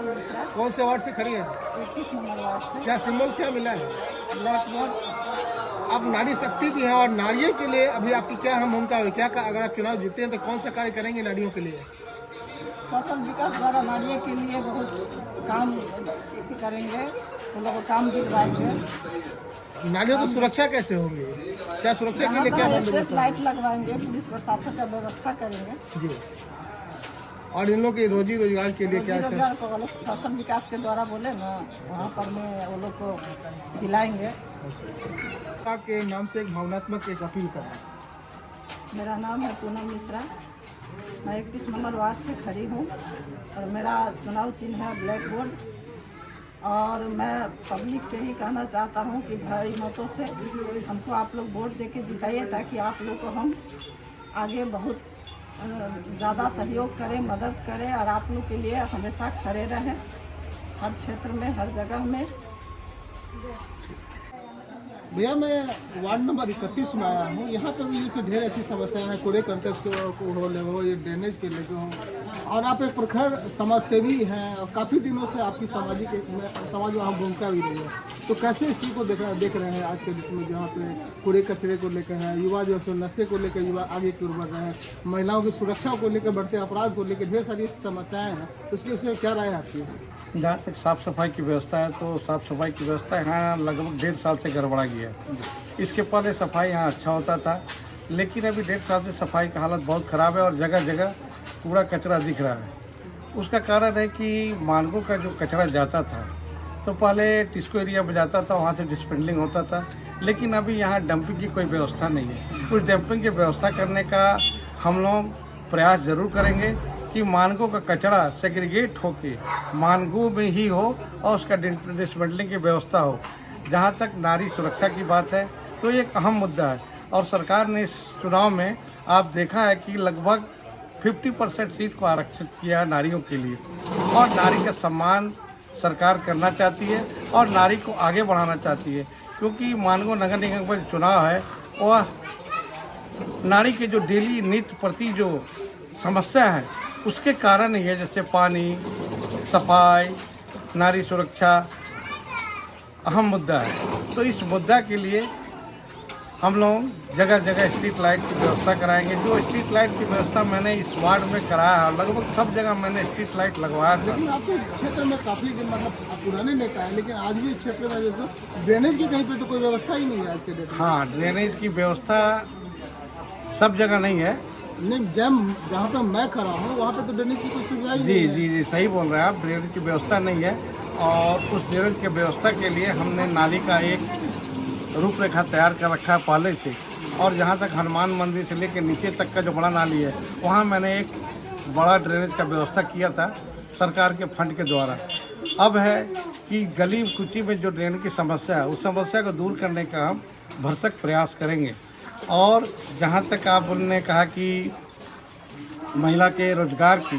मिश्रा। कौन से वार्ड से खड़ी है? 31 नंबर वार्ड से। क्या सिंबल क्या मिला है? Black board. आप नारी शक्ति भी हैं और नारियों के लिए अभी आपकी क्या हम भूमिका है? क्या अगर आप चुनाव जीतते हैं तो कौन सा कार्य करेंगे नारियों के लिए? कौशल विकास द्वारा नारियों के लिए बहुत काम करेंगे, उन लोगों को काम दिलवाएंगे। नारियों की सुरक्षा कैसे होगी? क्या सुरक्षा के लिए क्या स्ट्रीट लाइट लगवाएंगे, पुलिस प्रशासन का व्यवस्था करेंगे जी। और इन लोग के रोजी रोजगार के लिए क्या है? रोजगार कौशल विकास के द्वारा बोले ना, वहाँ पर में वो लोग को दिलाएंगे। के नाम से एक भावनात्मक एक अपील करें। मेरा नाम है पूनम मिश्रा, मैं 31 नंबर वार्ड से खड़ी हूँ और मेरा चुनाव चिन्ह है ब्लैक बोर्ड। और मैं पब्लिक से ही कहना चाहता हूँ कि भाई मतों से हमको आप लोग वोट देके जिताइए, ताकि आप लोग को हम आगे बहुत ज़्यादा सहयोग करें, मदद करें और आप लोग के लिए हमेशा खड़े रहें, हर क्षेत्र में, हर जगह में। भैया मैं वार्ड नंबर 31 में आया हूँ। यहाँ पे भी जैसे ढेर ऐसी समस्याएं हैं, कूड़े करकट को ले हो, ये ड्रेनेज के लेके हो, और आप एक प्रखर समाज सेवी हैं और काफ़ी दिनों से आपकी समाज में भूमिका भी रही है। तो कैसे इस चीज़ को देख रहे हैं आज के डेट में, जहाँ पे कूड़े कचरे को लेकर है, युवा जो है नशे को लेकर युवा आगे की ओर बढ़ रहे हैं, महिलाओं की सुरक्षा को लेकर, बढ़ते अपराध को लेकर ढेर सारी समस्याएँ हैं, उसके विषय में क्या राय है आपकी? जहाँ तक साफ़ सफाई की व्यवस्था है तो साफ़ सफाई की व्यवस्था यहाँ लगभग 1.5 साल से गड़बड़ा गया है। इसके पहले सफाई यहाँ अच्छा होता था, लेकिन अभी 1.5 साल से सफाई का हालत बहुत ख़राब है और जगह जगह कूड़ा कचरा दिख रहा है। उसका कारण है कि मार्गों का जो कचरा जाता था तो पहले टिस्को एरिया में जाता था, वहाँ से डिस्पेंडिंग होता था, लेकिन अभी यहाँ डंपिंग की कोई व्यवस्था नहीं है। उस डंपिंग की व्यवस्था करने का हम लोग प्रयास ज़रूर करेंगे कि मानगों का कचरा सेग्रीगेट होके मानगों में ही हो और उसका डिस्मेंटलिंग की व्यवस्था हो। जहाँ तक नारी सुरक्षा की बात है तो ये एक अहम मुद्दा है और सरकार ने इस चुनाव में आप देखा है कि लगभग 50% सीट को आरक्षित किया नारियों के लिए, और नारी का सम्मान सरकार करना चाहती है और नारी को आगे बढ़ाना चाहती है, क्योंकि मानगो नगर निगम का चुनाव है वह नारी के जो डेली नित्य प्रति जो समस्या है उसके कारण ही है, जैसे पानी, सफाई, नारी सुरक्षा अहम मुद्दा है। तो इस मुद्दा के लिए हम लोग जगह जगह स्ट्रीट लाइट की व्यवस्था कराएंगे। जो स्ट्रीट लाइट की व्यवस्था मैंने इस वार्ड में कराया है, लगभग सब जगह मैंने स्ट्रीट लाइट लगवाया था। लेकिन आपको इस क्षेत्र में काफ़ी मतलब पुराने नेता है, लेकिन आज भी इस क्षेत्र में जैसे ड्रेनेज की कहीं पे तो कोई व्यवस्था ही नहीं है आज के डेट में। हाँ, ड्रेनेज की व्यवस्था सब जगह नहीं है। नहीं, जहाँ पे मैं खड़ा हूँ वहाँ पे तो ड्रेनेज की कोई सुविधा ही नहीं है। जी, सही बोल रहे हैं आप, ड्रेनेज की व्यवस्था नहीं है और उस ड्रेनेज की व्यवस्था के लिए हमने नाली का एक रूपरेखा तैयार कर रखा है पहले से, और जहाँ तक हनुमान मंदिर से लेकर नीचे तक का जो बड़ा नाली है वहाँ मैंने एक बड़ा ड्रेनेज का व्यवस्था किया था सरकार के फंड के द्वारा। अब है कि गली कुची में जो ड्रेनेज की समस्या है उस समस्या को दूर करने का हम भरसक प्रयास करेंगे। और जहाँ तक आपने कहा कि महिला के रोजगार की,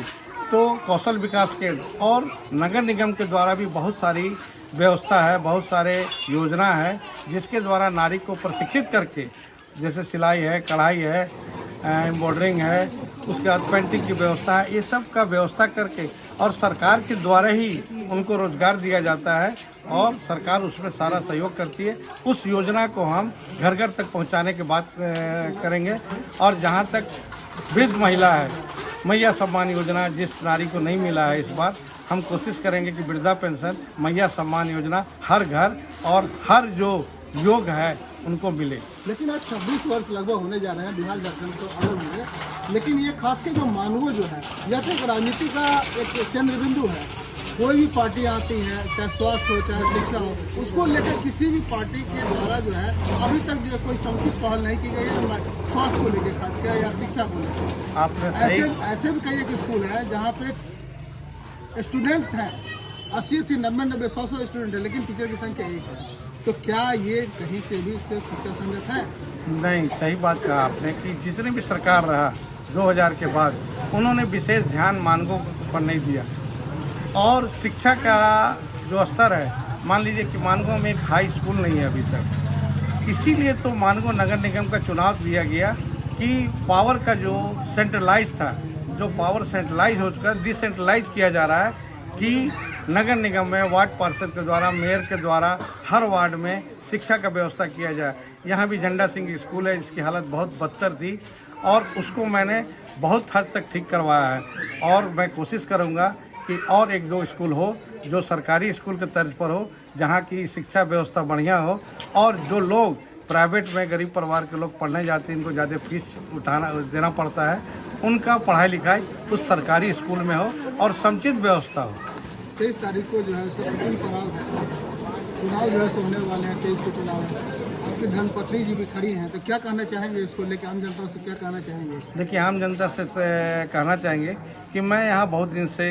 तो कौशल विकास के और नगर निगम के द्वारा भी बहुत सारी व्यवस्था है, बहुत सारे योजना है जिसके द्वारा नारी को प्रशिक्षित करके, जैसे सिलाई है, कढ़ाई है, एम्ब्रॉयडरिंग है, उसके बाद पेंटिंग की व्यवस्था है, ये सब का व्यवस्था करके और सरकार के द्वारा ही उनको रोजगार दिया जाता है और सरकार उसमें सारा सहयोग करती है। उस योजना को हम घर घर तक पहुंचाने की बात करेंगे। और जहां तक वृद्ध महिला है, मैया सम्मान योजना जिस नारी को नहीं मिला है, इस बार हम कोशिश करेंगे कि वृद्धा पेंशन, मैया सम्मान योजना हर घर और हर जो योग है उनको मिले। लेकिन आज 26 वर्ष लगभग होने जा रहे हैं बिहार झारखंड को अलग हुए, लेकिन ये खास के जो मानवों जो है यह तो एक राजनीति का एक केंद्र बिंदु है। कोई भी पार्टी आती है, चाहे स्वास्थ्य हो चाहे शिक्षा हो, उसको लेकर किसी भी पार्टी के द्वारा जो है अभी तक जो है कोई समुचित पहल नहीं की गई है स्वास्थ्य को लेकर खासकर या शिक्षा को लेकर। आपने ऐसे भी कई एक स्कूल है जहाँ पे स्टूडेंट्स हैं 80-80, 90-90, 100-100 स्टूडेंट है, लेकिन टीचर की संख्या एक है। तो क्या ये कहीं से भी इससे शिक्षा संगत है? नहीं, सही बात कहा आपने कि जितनी भी सरकार रहा 2000 के बाद उन्होंने विशेष ध्यान मानकों पर नहीं दिया। और शिक्षा का जो स्तर है, मान लीजिए कि मानगो में एक हाई स्कूल नहीं है अभी तक, इसीलिए तो मानगो नगर निगम का चुनाव दिया गया कि पावर का जो सेंट्रलाइज था, जो पावर सेंट्रलाइज हो चुका है, डिसेंट्रलाइज किया जा रहा है कि नगर निगम में वार्ड पार्षद के द्वारा, मेयर के द्वारा हर वार्ड में शिक्षा का व्यवस्था किया जाए। यहाँ भी झंडा सिंह स्कूल है, जिसकी हालत बहुत बदतर थी और उसको मैंने बहुत हद तक ठीक करवाया है और मैं कोशिश करूँगा कि और एक दो स्कूल हो जो सरकारी स्कूल के तर्ज पर हो, जहाँ की शिक्षा व्यवस्था बढ़िया हो और जो लोग प्राइवेट में गरीब परिवार के लोग पढ़ने जाते हैं, इनको ज़्यादा फीस देना पड़ता है, उनका पढ़ाई लिखाई उस सरकारी स्कूल में हो और समुचित व्यवस्था हो। 23 तारीख को जो है चुनाव जो है होने वाले हैं। 23 को चुनाव है, आपकी धर्मपत्नी जी भी खड़ी हैं, तो क्या कहना चाहेंगे इसको लेकर? आम जनता से क्या कहना चाहेंगे? देखिए, आम जनता से कहना चाहेंगे कि मैं यहाँ बहुत दिन से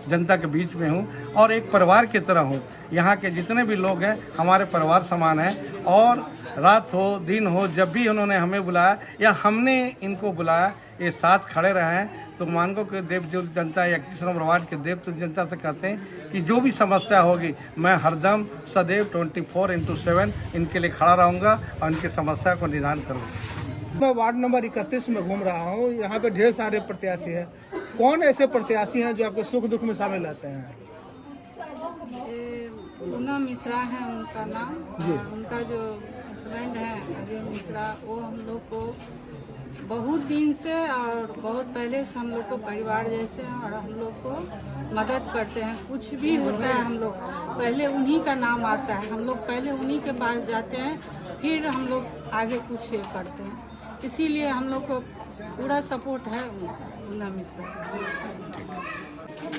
जनता के बीच में हूँ और एक परिवार की तरह हूँ। यहाँ के जितने भी लोग हैं हमारे परिवार समान हैं और रात हो दिन हो जब भी उन्होंने हमें बुलाया या हमने इनको बुलाया, ये साथ खड़े रहे हैं। तो मानगो के देव जो जनता 31 नंबर वार्ड के देव तो जनता से कहते हैं कि जो भी समस्या होगी मैं हरदम सदैव 24/7 इनके लिए खड़ा रहूँगा और इनकी समस्या को निदान करूँगा। मैं वार्ड नंबर 31 में घूम रहा हूँ। यहाँ पे ढेर सारे प्रत्याशी हैं। कौन ऐसे प्रत्याशी हैं जो आपके सुख दुख में शामिल रहते हैं? पूनम मिश्रा है उनका नाम जी। उनका जो हस्बैंड है अजय मिश्रा, वो हम लोग को बहुत दिन से और बहुत पहले से हम लोग को परिवार जैसे हैं और हम लोग को मदद करते हैं। कुछ भी होता है हम लोग पहले उन्हीं का नाम आता है, हम लोग पहले उन्हीं के पास जाते हैं, फिर हम लोग आगे कुछ ये करते हैं। इसीलिए हम लोग को पूरा सपोर्ट है उनका, पूनम मिश्रा।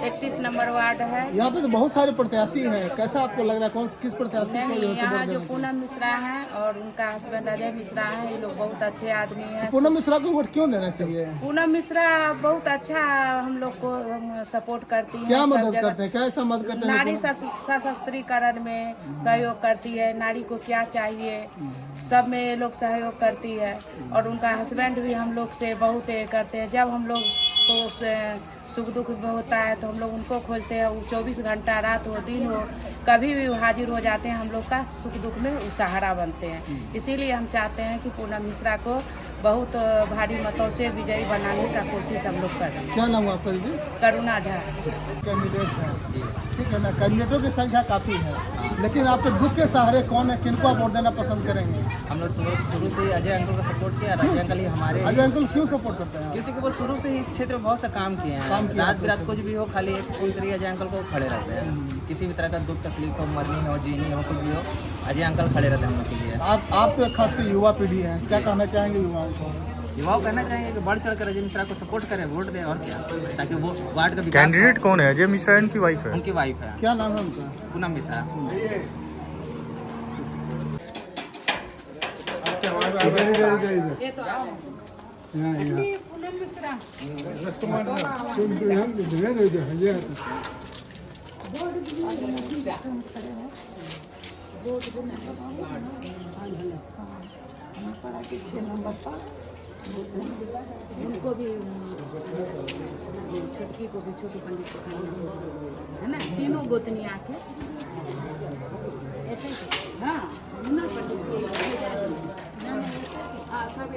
31 नंबर वार्ड है। यहाँ पे तो बहुत सारे प्रत्याशी हैं, कैसा आपको लग रहा है? किस प्रत्याशी को जो है यहाँ वोट जो देना? पूनम मिश्रा है और उनका हस्बैंड अजय मिश्रा है, ये लोग बहुत अच्छे आदमी हैं। पूनम मिश्रा को वोट क्यों देना चाहिए? पूनम मिश्रा बहुत अच्छा हम लोग को सपोर्ट करती है। क्या सब मदद जगह करते हैं? क्या ऐसा मदद करते हैं? नारी सशस्त्रीकरण में सहयोग करती है, नारी को क्या चाहिए सब में ये लोग सहयोग करती है और उनका हस्बैंड भी हम लोग से बहुत करते हैं। जब हम लोग को सुख दुख में होता है तो हम लोग उनको खोजते हैं। वो 24 घंटा रात हो दिन हो कभी भी हाजिर हो जाते हैं, हम लोग का सुख दुख में वो सहारा बनते हैं। इसीलिए हम चाहते हैं कि पूनम मिश्रा को बहुत भारी मतों से विजयी बनाने का कोशिश हम लोग कर रहे हैं। क्या नाम है आपका दीदी? करुणा झा कैंडिडेट है, ठीक है ना? कैंडिडेटों की संख्या काफ़ी है, लेकिन आपके दुख के सहारे कौन है? किनको आप वोट देना पसंद करेंगे? हम लोग शुरू से अजय अंकल का सपोर्ट किया। अजय अंकल ही हमारे अजय अंकल क्यों सपोर्ट करते हैं? किसी को वो शुरू से ही इस क्षेत्र में बहुत सा काम किए हैं। रात बिरात कुछ भी हो, खाली एक फोन करिए अजय अंकल को, खड़े रहते हैं। किसी भी तरह का दुख तकलीफ हो, मरनी हो, जीनी हो, कुछ भी हो, अजय अंकल खड़े रहते हैं हम लोग के लिए। आप तो खास कर युवा पीढ़ी है, क्या कहना चाहेंगे युवाओं को? युवाओं कहना चाहेंगे कि बढ़ चढ़ कर अजय मिश्रा को सपोर्ट करें, वोट दें और क्या, ताकि वो वार्ड का विकास। कैंडिडेट कौन है? अजय मिश्रा इनकी वाइफ है? उनकी वाइफ है क्या नाम है उनका? पूनम मिश्रा। पड़ा कि 6 नंबर पर उनको भी छुटकी को भी छोटू पंडित को है ना, तीनों गोतनी आके हाँ हाँ सब